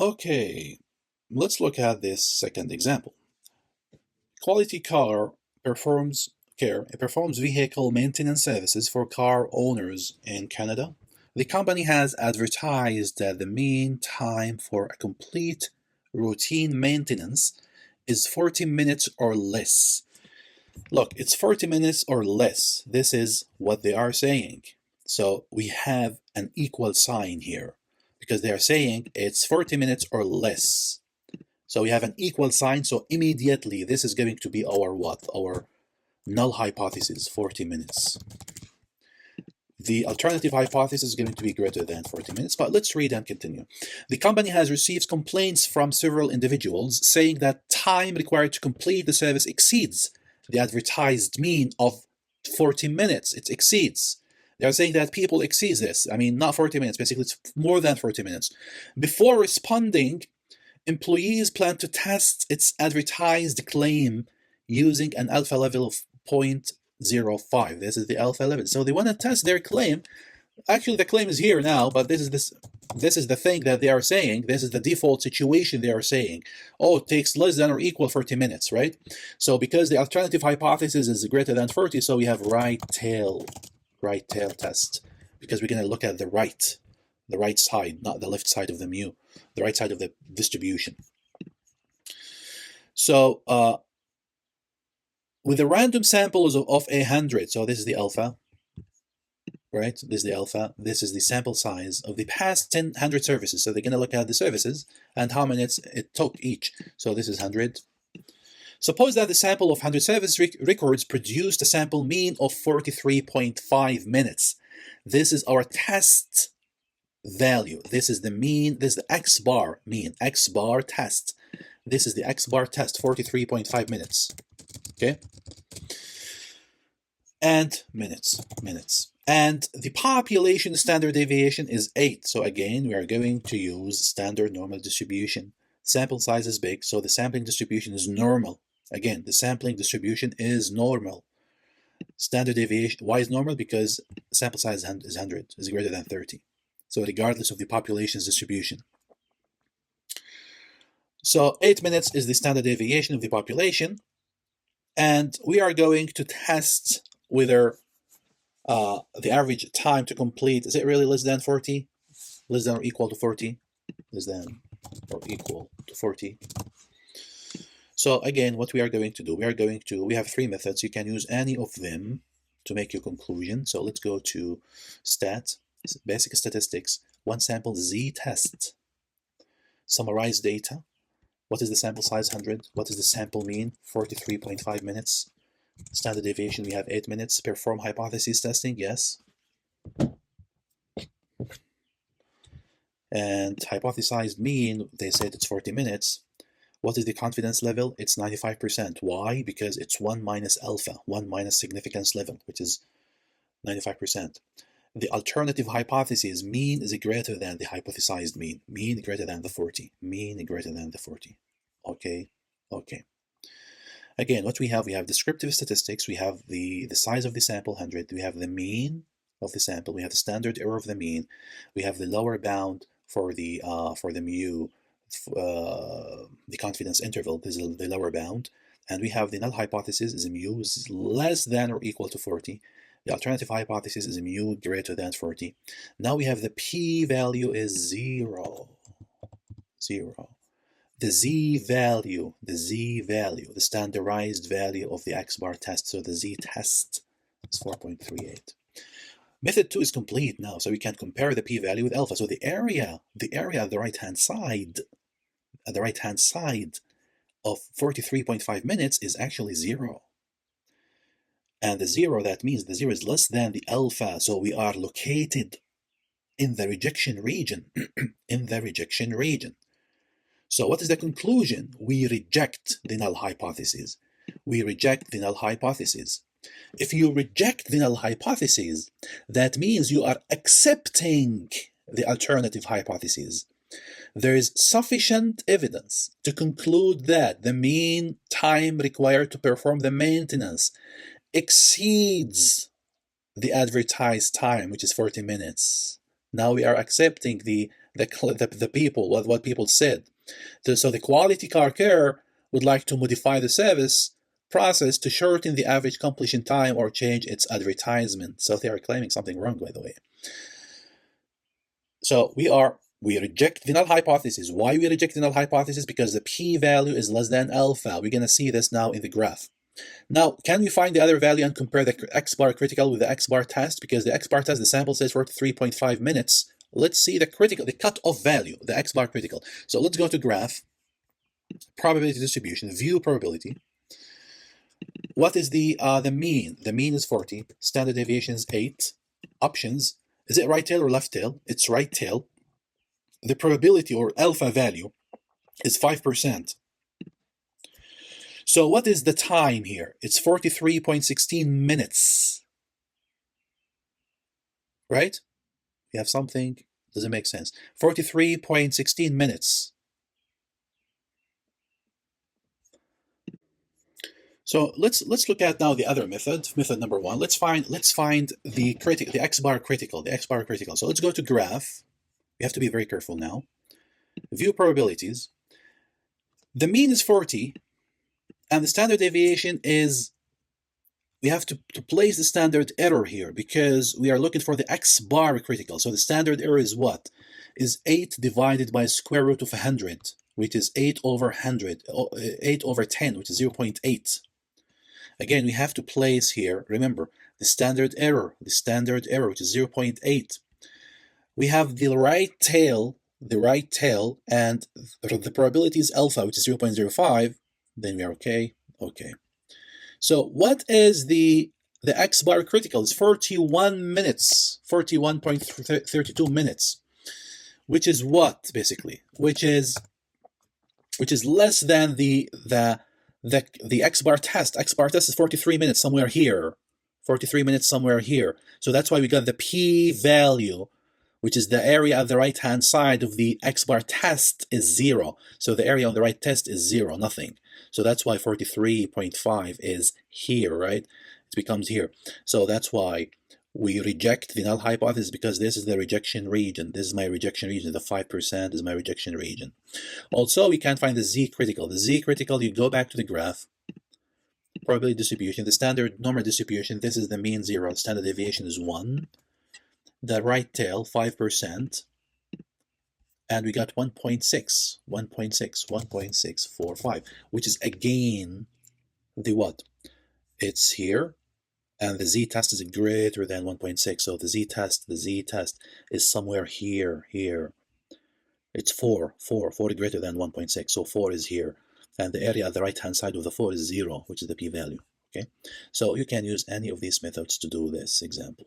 Okay, let's look at this second example. Quality Car performs It performs vehicle maintenance services for car owners in Canada. The company has advertised that the mean time for a complete routine maintenance is 40 minutes or less. Look, it's 40 minutes or less. This is what they are saying. So we have an equal sign here because they are saying it's 40 minutes or less. So we have an equal sign. So immediately this is going to be our what? Our null hypothesis, 40 minutes. The alternative hypothesis is going to be greater than 40 minutes, but let's read and continue. The company has received complaints from several individuals saying that time required to complete the service exceeds the advertised mean of 40 minutes. It exceeds. They're saying that people exceed this. I mean, not 40 minutes, basically it's more than 40 minutes. Before responding, employees plan to test its advertised claim using an alpha level of 0.05. This is the alpha level. So they want to test their claim. Actually, the claim is here now, but this is the thing that they are saying. This is the default situation they are saying. Oh, it takes less than or equal 40 minutes, right? So because the alternative hypothesis is greater than 40, so we have right tail test, because we're going to look at the right side, not the left side of the mu, the right side of the distribution. So with the random samples of 100, so this is the alpha, right? This is the alpha. This is the sample size of the past 100 services. So they're going to look at the services and how many minutes it took each. So this is 100. Suppose that the sample of 100 service records produced a sample mean of 43.5 minutes. This is our test value. This is the mean. This is the X bar mean. X bar test. This is the X bar test, 43.5 minutes. Okay? And minutes. And the population standard deviation is 8. So again, we are going to use standard normal distribution. Sample size is big, so the sampling distribution is normal. Again, the sampling distribution is normal. Standard deviation, why is normal? Because sample size is 100, is greater than 30. So regardless of the population's distribution. So 8 minutes is the standard deviation of the population. And we are going to test whether the average time to complete, is it really less than 40? Less than or equal to 40? Less than or equal to 40. So again, what we are going to do, we have 3 methods. You can use any of them to make your conclusion. So let's go to stat, basic statistics, one sample z-test, summarize data. What is the sample size? 100. What is the sample mean? 43.5 minutes. Standard deviation, we have 8 minutes. Perform hypothesis testing, yes. And hypothesized mean, they said it's 40 minutes. What is the confidence level? It's 95%. Why? Because it's 1 minus alpha, 1 minus significance level, which is 95%. The alternative hypothesis, mean is greater than the hypothesized mean. Mean greater than the 40. Mean greater than the 40. Okay. Again, what we have descriptive statistics. We have the size of the sample, 100. We have the mean of the sample. We have the standard error of the mean. We have the lower bound for the mu, the confidence interval. This is the lower bound. And we have the null hypothesis is mu is less than or equal to 40. The alternative hypothesis is mu greater than 40. Now we have the p-value is 0. The z-value, the standardized value of the X-bar test, so the z-test is 4.38. Method 2 is complete now, so we can compare the p-value with alpha. So the area at the right-hand side, of 43.5 minutes is actually 0. And the 0, that means the 0 is less than the alpha, so we are located in the rejection region, So what is the conclusion? We reject the null hypothesis. If you reject the null hypothesis, that means you are accepting the alternative hypothesis. There is sufficient evidence to conclude that the mean time required to perform the maintenance exceeds the advertised time, which is 40 minutes. Now we are accepting the the people, what people said. So the quality car care would like to modify the service process to shorten the average completion time or change its advertisement. So they are claiming something wrong, by the way. So we reject the null hypothesis. Why we reject the null hypothesis? Because the p-value is less than alpha. We're going to see this now in the graph. Now, can we find the other value and compare the x-bar critical with the x-bar test? Because the x-bar test, the sample says 43.5 minutes. Let's see the cutoff value, the x-bar critical. So let's go to graph, probability distribution, view probability. What is the mean? The mean is 40, standard deviation is 8. Options, is it right tail or left tail? It's right tail. The probability or alpha value is 5%. So what is the time here? It's 43.16 minutes. Right? We have something, doesn't make sense. 43.16 minutes. So let's look at now the other method, method number 1. Let's find the x-bar critical, So let's go to graph. We have to be very careful now. View probabilities. The mean is 40, and the standard deviation is, we have to place the standard error here because we are looking for the x-bar critical. So the standard error is what? Is 8 divided by square root of 100, which is 8 over 100, 8 over 10, which is 0.8. Again, we have to place here, remember, the standard error, which is 0.8. We have the right tail, and the probability is alpha, which is 0.05. Then we are okay. Okay. So what is the x-bar critical? It's 41 minutes, 41.32 minutes, which is what, basically? Which is less than the x-bar test. X-bar test is 43 minutes somewhere here. 43 minutes somewhere here. So that's why we got the p-value, which is the area on the right-hand side of the x-bar test is 0. So the area on the right test is 0, nothing. So that's why 43.5 is here, right? It becomes here. So that's why we reject the null hypothesis, because this is the rejection region. This is my rejection region. The 5% is my rejection region. Also, we can't find the z critical. The z critical, you go back to the graph. Probability distribution, the standard normal distribution, this is the mean 0. Standard deviation is 1. The right tail, 5. And we got 1.645, which is again the what? It's here, and the z-test is greater than 1.6. So the z-test is somewhere here. It's 4 greater than 1.6. So 4 is here, and the area at the right-hand side of the 4 is 0, which is the p-value. Okay, so you can use any of these methods to do this example.